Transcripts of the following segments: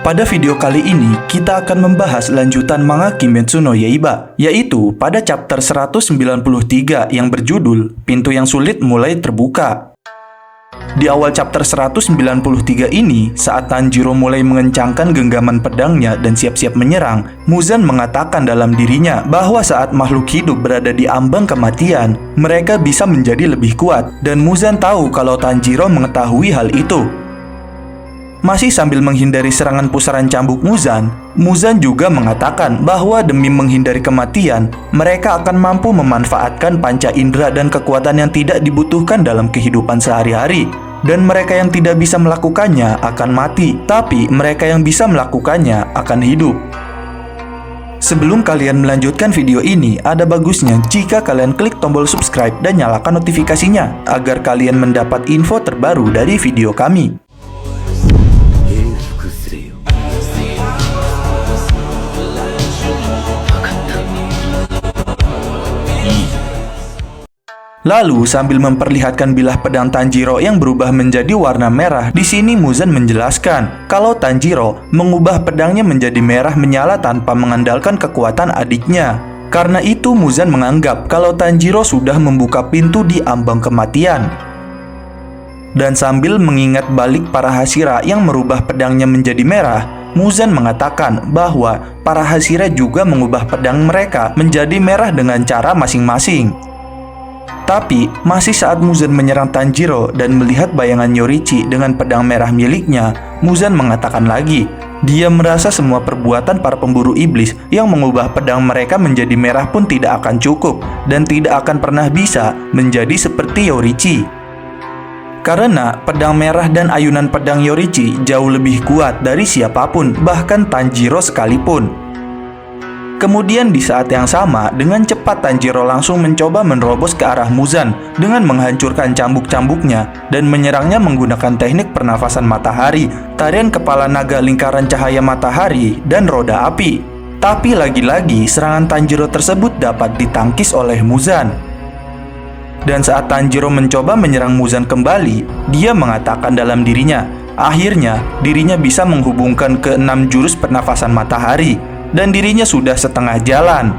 Pada video kali ini, kita akan membahas lanjutan manga Kimetsu no Yaiba, yaitu pada chapter 193 yang berjudul Pintu yang Sulit Mulai Terbuka. Di awal chapter 193 ini, saat Tanjiro mulai mengencangkan genggaman pedangnya dan siap-siap menyerang, Muzan mengatakan dalam dirinya bahwa saat makhluk hidup berada di ambang kematian, mereka bisa menjadi lebih kuat, dan Muzan tahu kalau Tanjiro mengetahui hal itu. Masih sambil menghindari serangan pusaran cambuk Muzan juga mengatakan bahwa demi menghindari kematian, mereka akan mampu memanfaatkan panca indera dan kekuatan yang tidak dibutuhkan dalam kehidupan sehari-hari. Dan mereka yang tidak bisa melakukannya akan mati, tapi mereka yang bisa melakukannya akan hidup. Sebelum kalian melanjutkan video ini, ada bagusnya jika kalian klik tombol subscribe dan nyalakan notifikasinya, agar kalian mendapat info terbaru dari video kami. Lalu sambil memperlihatkan bilah pedang Tanjiro yang berubah menjadi warna merah, di sini Muzan menjelaskan kalau Tanjiro mengubah pedangnya menjadi merah menyala tanpa mengandalkan kekuatan adiknya. Karena itu Muzan menganggap kalau Tanjiro sudah membuka pintu di ambang kematian. Dan sambil mengingat balik para Hashira yang merubah pedangnya menjadi merah, Muzan mengatakan bahwa para Hashira juga mengubah pedang mereka menjadi merah dengan cara masing-masing. Tapi, masih saat Muzan menyerang Tanjiro dan melihat bayangan Yorichi dengan pedang merah miliknya, Muzan mengatakan lagi, dia merasa semua perbuatan para pemburu iblis yang mengubah pedang mereka menjadi merah pun tidak akan cukup dan tidak akan pernah bisa menjadi seperti Yorichi. Karena pedang merah dan ayunan pedang Yorichi jauh lebih kuat dari siapapun, bahkan Tanjiro sekalipun. Kemudian di saat yang sama, dengan cepat Tanjiro langsung mencoba menerobos ke arah Muzan dengan menghancurkan cambuk-cambuknya dan menyerangnya menggunakan teknik pernafasan matahari, tarian kepala naga lingkaran cahaya matahari, dan roda api. Tapi lagi-lagi serangan Tanjiro tersebut dapat ditangkis oleh Muzan. Dan saat Tanjiro mencoba menyerang Muzan kembali, dia mengatakan dalam dirinya, akhirnya dirinya bisa menghubungkan ke 6 jurus pernafasan matahari. Dan dirinya sudah setengah jalan.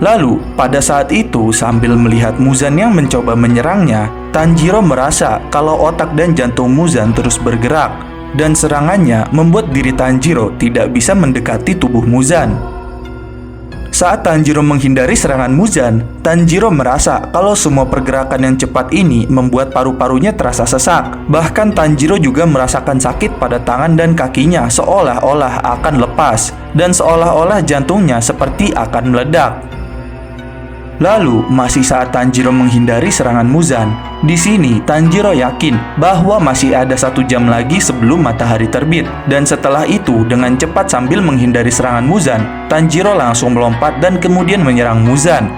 Lalu, pada saat itu sambil melihat Muzan yang mencoba menyerangnya, Tanjiro merasa kalau otak dan jantung Muzan terus bergerak, dan serangannya membuat diri Tanjiro tidak bisa mendekati tubuh Muzan. Saat Tanjiro menghindari serangan Muzan, Tanjiro merasa kalau semua pergerakan yang cepat ini membuat paru-parunya terasa sesak. Bahkan Tanjiro juga merasakan sakit pada tangan dan kakinya seolah-olah akan lepas, dan seolah-olah jantungnya seperti akan meledak. Lalu, masih saat Tanjiro menghindari serangan Muzan, di sini Tanjiro yakin bahwa masih ada 1 jam lagi sebelum matahari terbit. Dan setelah itu, dengan cepat sambil menghindari serangan Muzan, Tanjiro langsung melompat dan kemudian menyerang Muzan.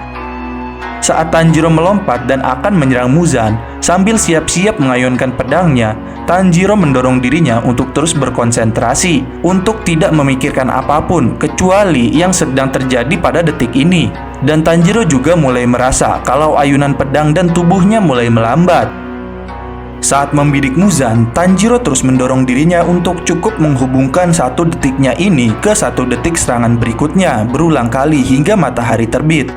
Saat Tanjiro melompat dan akan menyerang Muzan, sambil siap-siap mengayunkan pedangnya, Tanjiro mendorong dirinya untuk terus berkonsentrasi, untuk tidak memikirkan apapun kecuali yang sedang terjadi pada detik ini. Dan Tanjiro juga mulai merasa kalau ayunan pedang dan tubuhnya mulai melambat. Saat membidik Muzan, Tanjiro terus mendorong dirinya untuk cukup menghubungkan 1 detiknya ini ke 1 detik serangan berikutnya berulang kali hingga matahari terbit.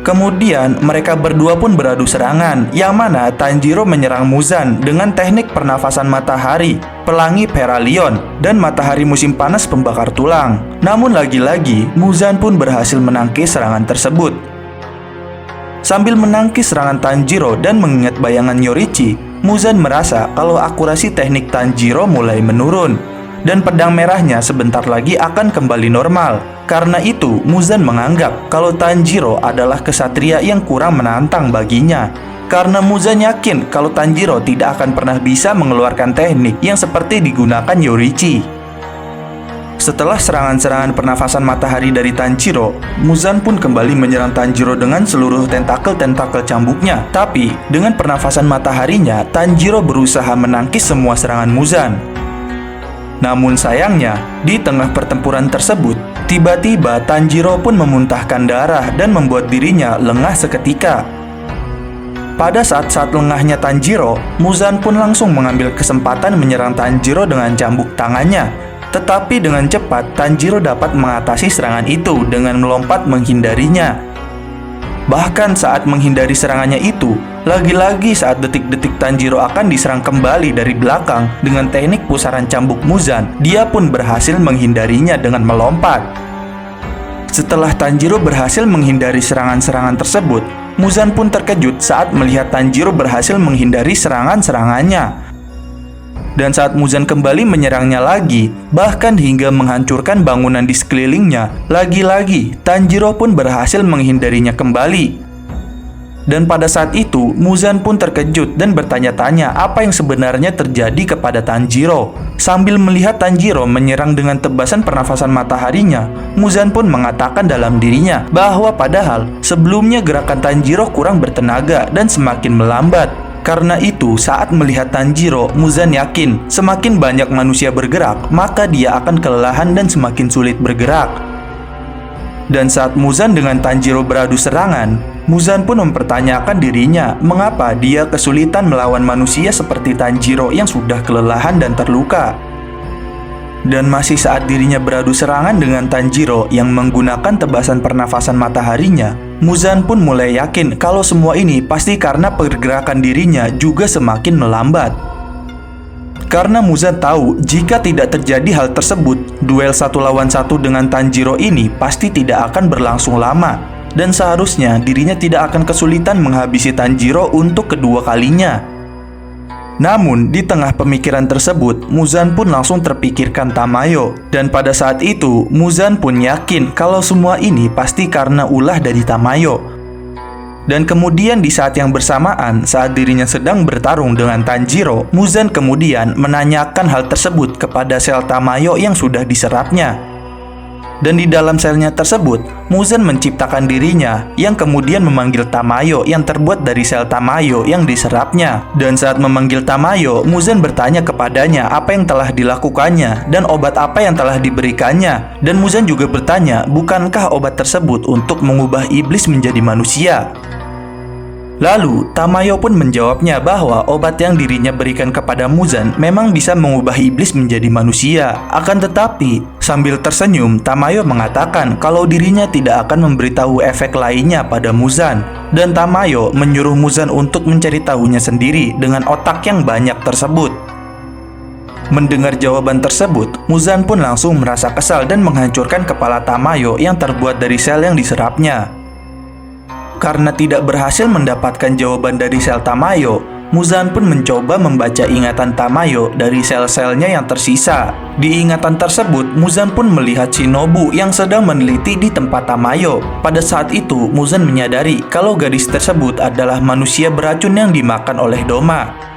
Kemudian mereka berdua pun beradu serangan, yang mana Tanjiro menyerang Muzan dengan teknik pernafasan matahari, pelangi Peralion, dan matahari musim panas pembakar tulang. Namun lagi-lagi, Muzan pun berhasil menangkis serangan tersebut. Sambil menangkis serangan Tanjiro dan mengingat bayangan Yorichi, Muzan merasa kalau akurasi teknik Tanjiro mulai menurun, dan pedang merahnya sebentar lagi akan kembali normal. Karena itu, Muzan menganggap kalau Tanjiro adalah kesatria yang kurang menantang baginya. Karena Muzan yakin kalau Tanjiro tidak akan pernah bisa mengeluarkan teknik yang seperti digunakan Yorichi. Setelah serangan-serangan pernafasan matahari dari Tanjiro, Muzan pun kembali menyerang Tanjiro dengan seluruh tentakel-tentakel cambuknya. Tapi, dengan pernafasan mataharinya, Tanjiro berusaha menangkis semua serangan Muzan. Namun sayangnya, di tengah pertempuran tersebut, tiba-tiba Tanjiro pun memuntahkan darah dan membuat dirinya lengah seketika. Pada saat-saat lengahnya Tanjiro, Muzan pun langsung mengambil kesempatan menyerang Tanjiro dengan cambuk tangannya. Tetapi dengan cepat, Tanjiro dapat mengatasi serangan itu dengan melompat menghindarinya. Bahkan saat menghindari serangannya itu, lagi-lagi saat detik-detik Tanjiro akan diserang kembali dari belakang dengan teknik pusaran cambuk Muzan, dia pun berhasil menghindarinya dengan melompat. Setelah Tanjiro berhasil menghindari serangan-serangan tersebut, Muzan pun terkejut saat melihat Tanjiro berhasil menghindari serangan-serangannya. Dan saat Muzan kembali menyerangnya lagi, bahkan hingga menghancurkan bangunan di sekelilingnya, lagi-lagi Tanjiro pun berhasil menghindarinya kembali. Dan pada saat itu, Muzan pun terkejut dan bertanya-tanya apa yang sebenarnya terjadi kepada Tanjiro. Sambil melihat Tanjiro menyerang dengan tebasan pernafasan mataharinya, Muzan pun mengatakan dalam dirinya bahwa padahal sebelumnya gerakan Tanjiro kurang bertenaga dan semakin melambat. Karena itu, saat melihat Tanjiro, Muzan yakin semakin banyak manusia bergerak, maka dia akan kelelahan dan semakin sulit bergerak. Dan saat Muzan dengan Tanjiro beradu serangan, Muzan pun mempertanyakan dirinya mengapa dia kesulitan melawan manusia seperti Tanjiro yang sudah kelelahan dan terluka. Dan masih saat dirinya beradu serangan dengan Tanjiro yang menggunakan tebasan pernafasan mataharinya, Muzan pun mulai yakin kalau semua ini pasti karena pergerakan dirinya juga semakin melambat. Karena Muzan tahu jika tidak terjadi hal tersebut, duel 1 lawan 1 dengan Tanjiro ini pasti tidak akan berlangsung lama. Dan seharusnya dirinya tidak akan kesulitan menghabisi Tanjiro untuk kedua kalinya. Namun, di tengah pemikiran tersebut, Muzan pun langsung terpikirkan Tamayo. Dan pada saat itu, Muzan pun yakin kalau semua ini pasti karena ulah dari Tamayo. Dan kemudian di saat yang bersamaan, saat dirinya sedang bertarung dengan Tanjiro, Muzan kemudian menanyakan hal tersebut kepada sel Tamayo yang sudah diserapnya. Dan di dalam selnya tersebut, Muzan menciptakan dirinya yang kemudian memanggil Tamayo yang terbuat dari sel Tamayo yang diserapnya. Dan saat memanggil Tamayo, Muzan bertanya kepadanya apa yang telah dilakukannya dan obat apa yang telah diberikannya. Dan Muzan juga bertanya, bukankah obat tersebut untuk mengubah iblis menjadi manusia? Lalu, Tamayo pun menjawabnya bahwa obat yang dirinya berikan kepada Muzan memang bisa mengubah iblis menjadi manusia. Akan tetapi, sambil tersenyum, Tamayo mengatakan kalau dirinya tidak akan memberitahu efek lainnya pada Muzan. Dan Tamayo menyuruh Muzan untuk mencari tahunya sendiri dengan otak yang banyak tersebut. Mendengar jawaban tersebut, Muzan pun langsung merasa kesal dan menghancurkan kepala Tamayo yang terbuat dari sel yang diserapnya. Karena tidak berhasil mendapatkan jawaban dari sel Tamayo, Muzan pun mencoba membaca ingatan Tamayo dari sel-selnya yang tersisa. Di ingatan tersebut, Muzan pun melihat Shinobu yang sedang meneliti di tempat Tamayo. Pada saat itu, Muzan menyadari kalau gadis tersebut adalah manusia beracun yang dimakan oleh Doma.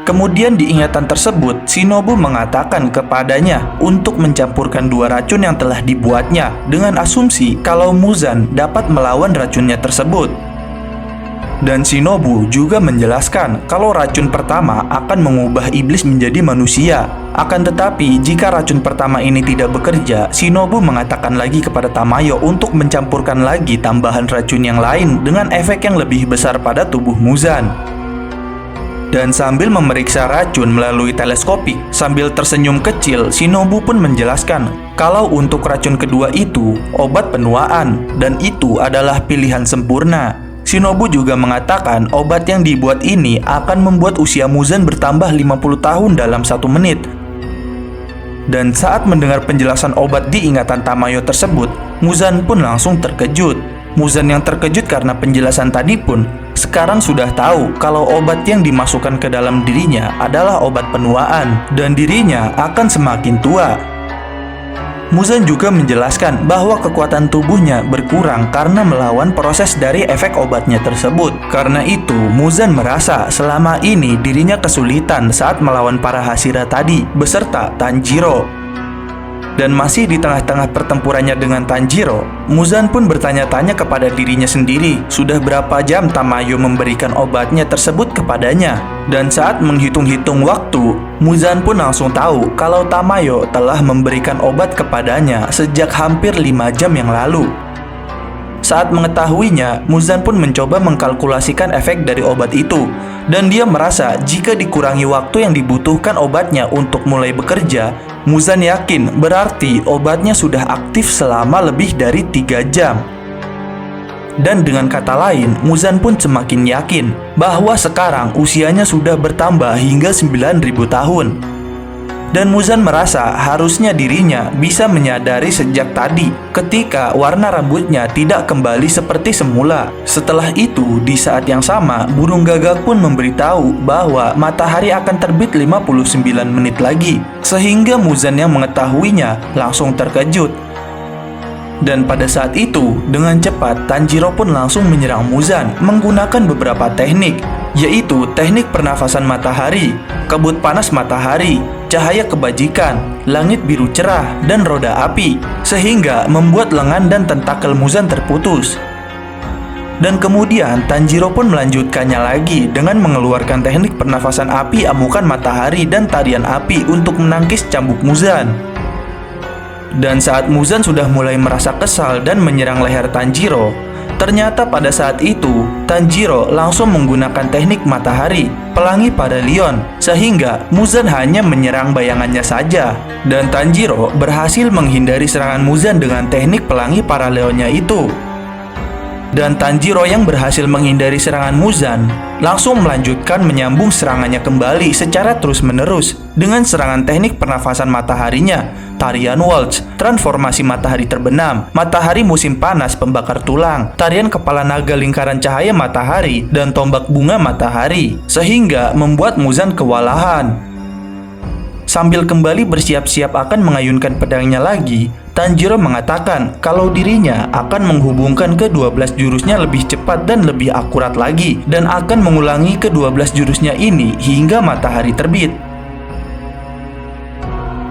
Kemudian di ingatan tersebut, Shinobu mengatakan kepadanya untuk mencampurkan 2 racun yang telah dibuatnya dengan asumsi kalau Muzan dapat melawan racunnya tersebut. Dan Shinobu juga menjelaskan kalau racun pertama akan mengubah iblis menjadi manusia. Akan tetapi, jika racun pertama ini tidak bekerja, Shinobu mengatakan lagi kepada Tamayo untuk mencampurkan lagi tambahan racun yang lain dengan efek yang lebih besar pada tubuh Muzan. Dan sambil memeriksa racun melalui teleskopik, sambil tersenyum kecil, Shinobu pun menjelaskan kalau untuk racun kedua itu obat penuaan, dan itu adalah pilihan sempurna. Shinobu juga mengatakan obat yang dibuat ini akan membuat usia Muzan bertambah 50 tahun dalam 1 menit. Dan saat mendengar penjelasan obat di ingatan Tamayo tersebut, Muzan pun langsung terkejut. Muzan yang terkejut karena penjelasan tadi pun sekarang sudah tahu kalau obat yang dimasukkan ke dalam dirinya adalah obat penuaan dan dirinya akan semakin tua. Muzan juga menjelaskan bahwa kekuatan tubuhnya berkurang karena melawan proses dari efek obatnya tersebut. Karena itu, Muzan merasa selama ini dirinya kesulitan saat melawan para Hashira tadi beserta Tanjiro. Dan masih di tengah-tengah pertempurannya dengan Tanjiro, Muzan pun bertanya-tanya kepada dirinya sendiri sudah berapa jam Tamayo memberikan obatnya tersebut kepadanya. Dan saat menghitung-hitung waktu, Muzan pun langsung tahu kalau Tamayo telah memberikan obat kepadanya sejak hampir 5 jam yang lalu. Saat mengetahuinya, Muzan pun mencoba mengkalkulasikan efek dari obat itu. Dan dia merasa jika dikurangi waktu yang dibutuhkan obatnya untuk mulai bekerja, Muzan yakin berarti obatnya sudah aktif selama lebih dari 3 jam. Dan dengan kata lain, Muzan pun semakin yakin bahwa sekarang usianya sudah bertambah hingga 9.000 tahun. Dan Muzan merasa harusnya dirinya bisa menyadari sejak tadi ketika warna rambutnya tidak kembali seperti semula. Setelah itu, di saat yang sama, burung gagak pun memberitahu bahwa matahari akan terbit 59 menit lagi. Sehingga Muzan yang mengetahuinya langsung terkejut. Dan pada saat itu, dengan cepat Tanjiro pun langsung menyerang Muzan menggunakan beberapa teknik, yaitu teknik pernafasan matahari, kebut panas matahari, cahaya kebajikan, langit biru cerah, dan roda api, sehingga membuat lengan dan tentakel Muzan terputus. Dan kemudian Tanjiro pun melanjutkannya lagi dengan mengeluarkan teknik pernafasan api, amukan matahari, dan tarian api untuk menangkis cambuk Muzan. Dan saat Muzan sudah mulai merasa kesal dan menyerang leher Tanjiro, ternyata pada saat itu Tanjiro langsung menggunakan teknik matahari, pelangi Paralion, sehingga Muzan hanya menyerang bayangannya saja. Dan Tanjiro berhasil menghindari serangan Muzan dengan teknik pelangi Paralionnya itu. Dan Tanjiro yang berhasil menghindari serangan Muzan langsung melanjutkan menyambung serangannya kembali secara terus-menerus dengan serangan teknik pernafasan mataharinya, tarian waltz, transformasi matahari terbenam, matahari musim panas pembakar tulang, tarian kepala naga lingkaran cahaya matahari, dan tombak bunga matahari, sehingga membuat Muzan kewalahan. Sambil kembali bersiap-siap akan mengayunkan pedangnya lagi, Tanjiro mengatakan kalau dirinya akan menghubungkan ke-12 jurusnya lebih cepat dan lebih akurat lagi, dan akan mengulangi ke-12 jurusnya ini hingga matahari terbit.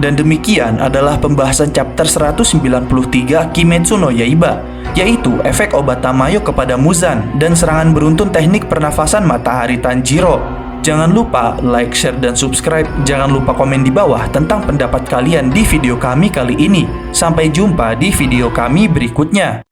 Dan demikian adalah pembahasan chapter 193 Kimetsu no Yaiba, yaitu efek obat Tamayo kepada Muzan dan serangan beruntun teknik pernafasan matahari Tanjiro. Jangan lupa like, share, dan subscribe. Jangan lupa komen di bawah tentang pendapat kalian di video kami kali ini. Sampai jumpa di video kami berikutnya.